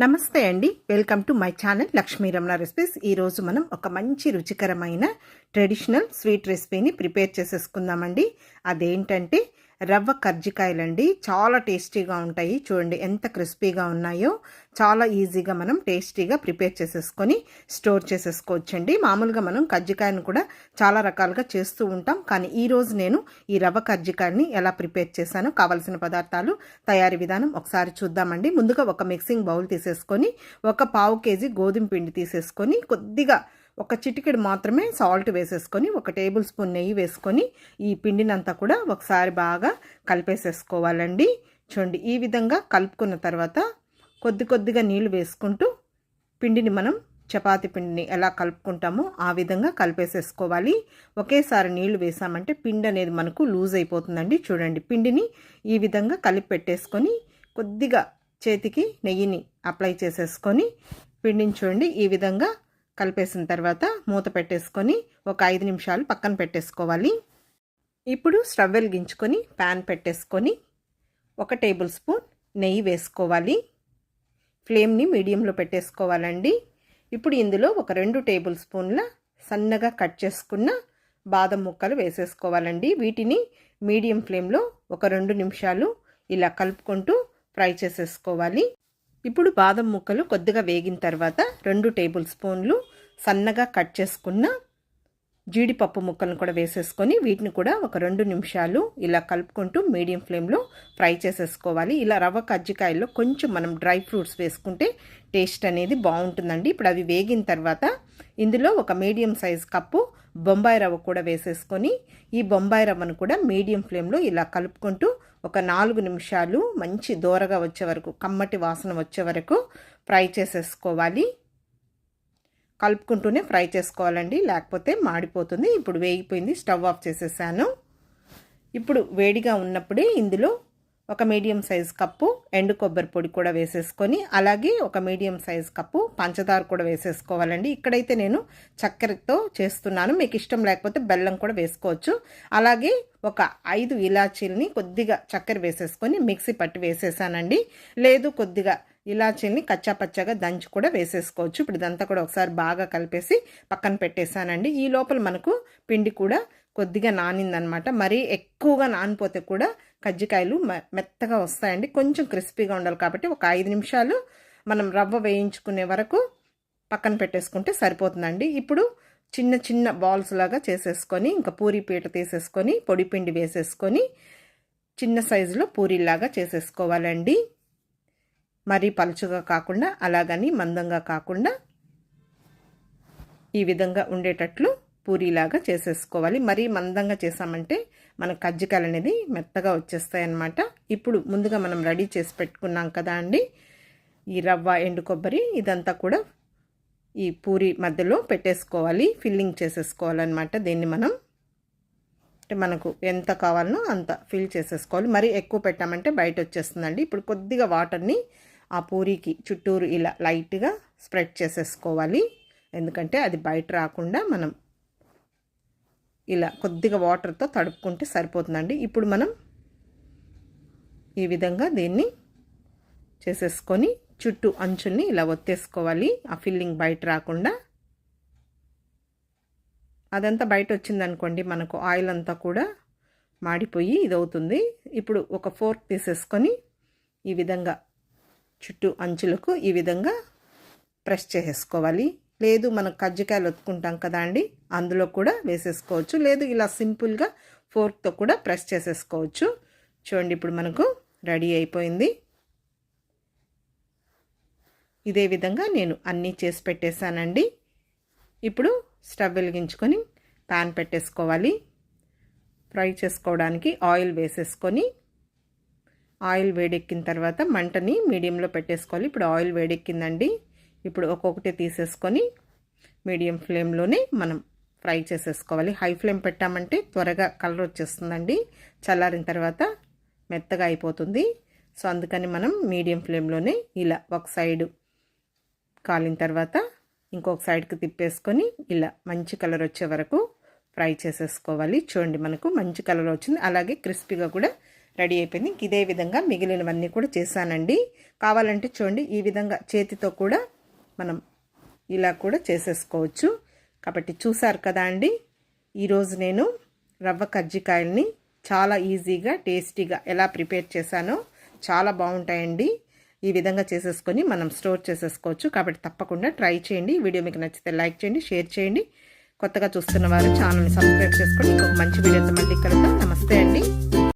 నమస్తే అండి. Welcome to my channel Lakshmi Ramana recipes. ఈరోజు మనం ఒక మంచి రుచికరమైన ట్రెడిషనల్ స్వీట్ రెసిపీని ప్రిపేర్ చేసేసుకుందామండి. అదేంటంటే రవ్వ కర్జికాయలండి. చాలా టేస్టీగా ఉంటాయి. చూడండి ఎంత క్రిస్పీగా ఉన్నాయో. చాలా ఈజీగా మనం టేస్టీగా ప్రిపేర్ చేసేసుకొని స్టోర్ చేసేసుకోవచ్చండి. మామూలుగా మనం కర్జికాయను కూడా చాలా రకాలుగా చేస్తూ ఉంటాం. కానీ ఈరోజు నేను ఈ రవ్వ కర్జికాయని ఎలా ప్రిపేర్ చేశానో కావలసిన పదార్థాలు, తయారీ విధానం ఒకసారి చూద్దామండి. ముందుగా ఒక మిక్సింగ్ బౌల్ తీసేసుకొని ఒక పావు కేజీ గోధుమ పిండి తీసేసుకొని కొద్దిగా ఒక చిటికెడు మాత్రమే సాల్ట్ వేసేసుకొని ఒక టేబుల్ స్పూన్ నెయ్యి వేసుకొని ఈ పిండినంతా కూడా ఒకసారి బాగా కలిపేసేసుకోవాలండి. చూడండి ఈ విధంగా కలుపుకున్న తర్వాత కొద్దిగా నీళ్లు వేసుకుంటూ పిండిని మనం చపాతీ పిండిని ఎలా కలుపుకుంటామో ఆ విధంగా కలిపేసేసుకోవాలి. ఒకేసారి నీళ్లు వేసామంటే పిండి అనేది మనకు లూజ్ అయిపోతుందండి. చూడండి పిండిని ఈ విధంగా కలిపి పెట్టేసుకొని కొద్దిగా చేతికి నెయ్యిని అప్లై చేసేసుకొని పిండిని చూడండి ఈ విధంగా కలిపేసిన తర్వాత మూత పెట్టేసుకొని ఒక 5 నిమిషాలు పక్కన పెట్టేసుకోవాలి. ఇప్పుడు స్టవ్ వెలిగించుకొని ప్యాన్ పెట్టేసుకొని ఒక టేబుల్ స్పూన్ నెయ్యి వేసుకోవాలి. ఫ్లేమ్ని మీడియంలో పెట్టేసుకోవాలండి. ఇప్పుడు ఇందులో ఒక 2 టేబుల్ స్పూన్ల సన్నగా కట్ చేసుకున్న బాదం ముక్కలు వేసేసుకోవాలండి. వీటిని మీడియం ఫ్లేమ్లో ఒక 2 నిమిషాలు ఇలా కలుపుకుంటూ ఫ్రై చేసేసుకోవాలి. ఇప్పుడు బాదం ముక్కలు కొద్దిగా వేగిన తర్వాత 2 టేబుల్ స్పూన్లు సన్నగా కట్ చేసుకున్న జీడిపప్పు ముక్కలను కూడా వేసేసుకొని వీటిని కూడా ఒక 2 నిమిషాలు ఇలా కలుపుకుంటూ మీడియం ఫ్లేమ్లో ఫ్రై చేసేసుకోవాలి. ఇలా రవ్వ కజ్జికాయల్లో కొంచెం మనం డ్రై ఫ్రూట్స్ వేసుకుంటే టేస్ట్ అనేది బాగుంటుందండి. ఇప్పుడు అవి వేగిన తర్వాత ఇందులో ఒక మీడియం సైజ్ కప్పు బొంబాయి రవ్వ కూడా వేసేసుకొని ఈ బొంబాయి రవ్వను కూడా మీడియం ఫ్లేమ్లో ఇలా కలుపుకుంటూ ఒక 4 నిమిషాలు మంచి దోరగా వచ్చే వరకు, కమ్మటి వాసన వచ్చే వరకు ఫ్రై చేసేసుకోవాలి. కలుపుకుంటూనే ఫ్రై చేసుకోవాలండి, లేకపోతే మాడిపోతుంది. ఇప్పుడు వేగిపోయింది, స్టవ్ ఆఫ్ చేసేసాను. ఇప్పుడు వేడిగా ఉన్నప్పుడే ఇందులో ఒక మీడియం సైజ్ కప్పు ఎండు కొబ్బరి పొడి కూడా వేసేసుకొని అలాగే ఒక మీడియం సైజ్ కప్పు పంచదార కూడా వేసేసుకోవాలండి. ఇక్కడైతే నేను చక్కెరతో చేస్తున్నాను, మీకు ఇష్టం లేకపోతే బెల్లం కూడా వేసుకోవచ్చు. అలాగే ఒక 5 ఇలాచీలని కొద్దిగా చక్కెర వేసేసుకొని మిక్సీ పట్టి వేసేసానండి. లేదు కొద్దిగా ఇలాచీల్ని కచ్చాపచ్చాగా దంచి కూడా వేసేసుకోవచ్చు. ఇప్పుడు ఇదంతా కూడా ఒకసారి బాగా కలిపేసి పక్కన పెట్టేశానండి. ఈ లోపల మనకు పిండి కూడా కొద్దిగా నానిందనమాట. మరీ ఎక్కువగా నానిపోతే కూడా కజ్జికాయలు మెత్తగా వస్తాయండి. కొంచెం క్రిస్పీగా ఉండాలి కాబట్టి ఒక 5 నిమిషాలు మనం రవ్వ వేయించుకునే వరకు పక్కన పెట్టేసుకుంటే సరిపోతుందండి. ఇప్పుడు చిన్న చిన్న బాల్స్ లాగా చేసేసుకొని ఇంకా పూరీ పీట తీసేసుకొని పొడి పిండి వేసేసుకొని చిన్న సైజులో పూరీలాగా చేసేసుకోవాలండి. మరీ పలుచగా కాకుండా అలాగని మందంగా కాకుండా ఈ విధంగా ఉండేటట్లు పూరీలాగా చేసేసుకోవాలి. మరీ మందంగా చేసామంటే మన కజ్జికాయలు అనేది మెత్తగా వచ్చేస్తాయి అన్నమాట. ఇప్పుడు ముందుగా మనం రెడీ చేసి పెట్టుకున్నాం కదా అండి ఈ రవ్వ, ఎండు కొబ్బరి, ఇదంతా కూడా ఈ పూరి మధ్యలో పెట్టేసుకోవాలి. ఫిల్లింగ్ చేసేసుకోవాలన్నమాట. దీన్ని మనం అంటే మనకు ఎంత కావాలనో అంత ఫిల్ చేసేసుకోవాలి. మరీ ఎక్కువ పెట్టామంటే బయట వచ్చేస్తుందండి. ఇప్పుడు కొద్దిగా వాటర్ని ఆ పూరికి చుట్టూరు ఇలా లైట్గా స్ప్రెడ్ చేసేసుకోవాలి. ఎందుకంటే అది బయట రాకుండా మనం ఇలా కొద్దిగా వాటర్తో తడుపుకుంటే సరిపోతుందండి. ఇప్పుడు మనం ఈ విధంగా దీన్ని చేసేసుకొని చుట్టూ అంచుల్ని ఇలా ఒత్తేసుకోవాలి. ఆ ఫిల్లింగ్ బయట రాకుండా. అదంతా బయట వచ్చిందనుకోండి మనకు ఆయిల్ అంతా కూడా మాడిపోయి ఇదవుతుంది. ఇప్పుడు ఒక ఫోర్క్ తీసేసుకొని ఈ విధంగా చుట్టూ అంచులకు ఈ విధంగా ప్రెస్ చేసేసుకోవాలి. లేదు మనకు కజ్జికాయలు ఒత్తుకుంటాం కదా అండి, అందులో కూడా వేసేసుకోవచ్చు. లేదు ఇలా సింపుల్గా ఫోర్క్తో కూడా ప్రెస్ చేసేసుకోవచ్చు. చూడండి ఇప్పుడు మనకు రెడీ అయిపోయింది. ఇదే విధంగా నేను అన్నీ చేసి పెట్టేశానండి. ఇప్పుడు స్టవ్ వెలిగించుకొని ప్యాన్ పెట్టేసుకోవాలి. ఫ్రై చేసుకోవడానికి ఆయిల్ వేసేసుకొని ఆయిల్ వేడెక్కిన తర్వాత మంటని మీడియంలో పెట్టేసుకోవాలి. ఇప్పుడు ఆయిల్ వేడెక్కిందండి. ఇప్పుడు ఒక్కొక్కటి తీసేసుకొని మీడియం ఫ్లేమ్లోనే మనం ఫ్రై చేసేసుకోవాలి. హై ఫ్లేమ్ పెట్టామంటే త్వరగా కలర్ వచ్చేస్తుందండి. చల్లారిన తర్వాత మెత్తగా అయిపోతుంది. సో అందుకని మనం మీడియం ఫ్లేమ్లోనే ఇలా ఒక సైడు కాలిన తర్వాత ఇంకొక సైడ్కి తిప్పేసుకొని ఇలా మంచి కలర్ వచ్చే వరకు ఫ్రై చేసేసుకోవాలి. చూడండి మనకు మంచి కలర్ వచ్చింది. అలాగే క్రిస్పీగా కూడా రెడీ అయిపోయింది. ఇదే విధంగా మిగిలినవన్నీ కూడా చేశానండి. కావాలంటే చూడండి ఈ విధంగా చేతితో కూడా మనం ఇలా కూడా చేసేసుకోవచ్చు. కాబట్టి చూసారు కదా అండి, ఈరోజు నేను రవ్వ కజ్జికాయల్ని చాలా ఈజీగా టేస్టీగా ఎలా ప్రిపేర్ చేశానో. చాలా బాగుంటాయండి. ఈ విధంగా చేసేసుకొని మనం స్టోర్ చేసేసుకోవచ్చు. కాబట్టి తప్పకుండా ట్రై చేయండి. వీడియో మీకు నచ్చితే లైక్ చేయండి, షేర్ చేయండి. కొత్తగా చూస్తున్న వారు ఛానల్ని సబ్స్క్రైబ్ చేసుకోండి. ఇంకొక మంచి వీడియోతో మళ్ళీ కలుద్దాం. నమస్తే అండి.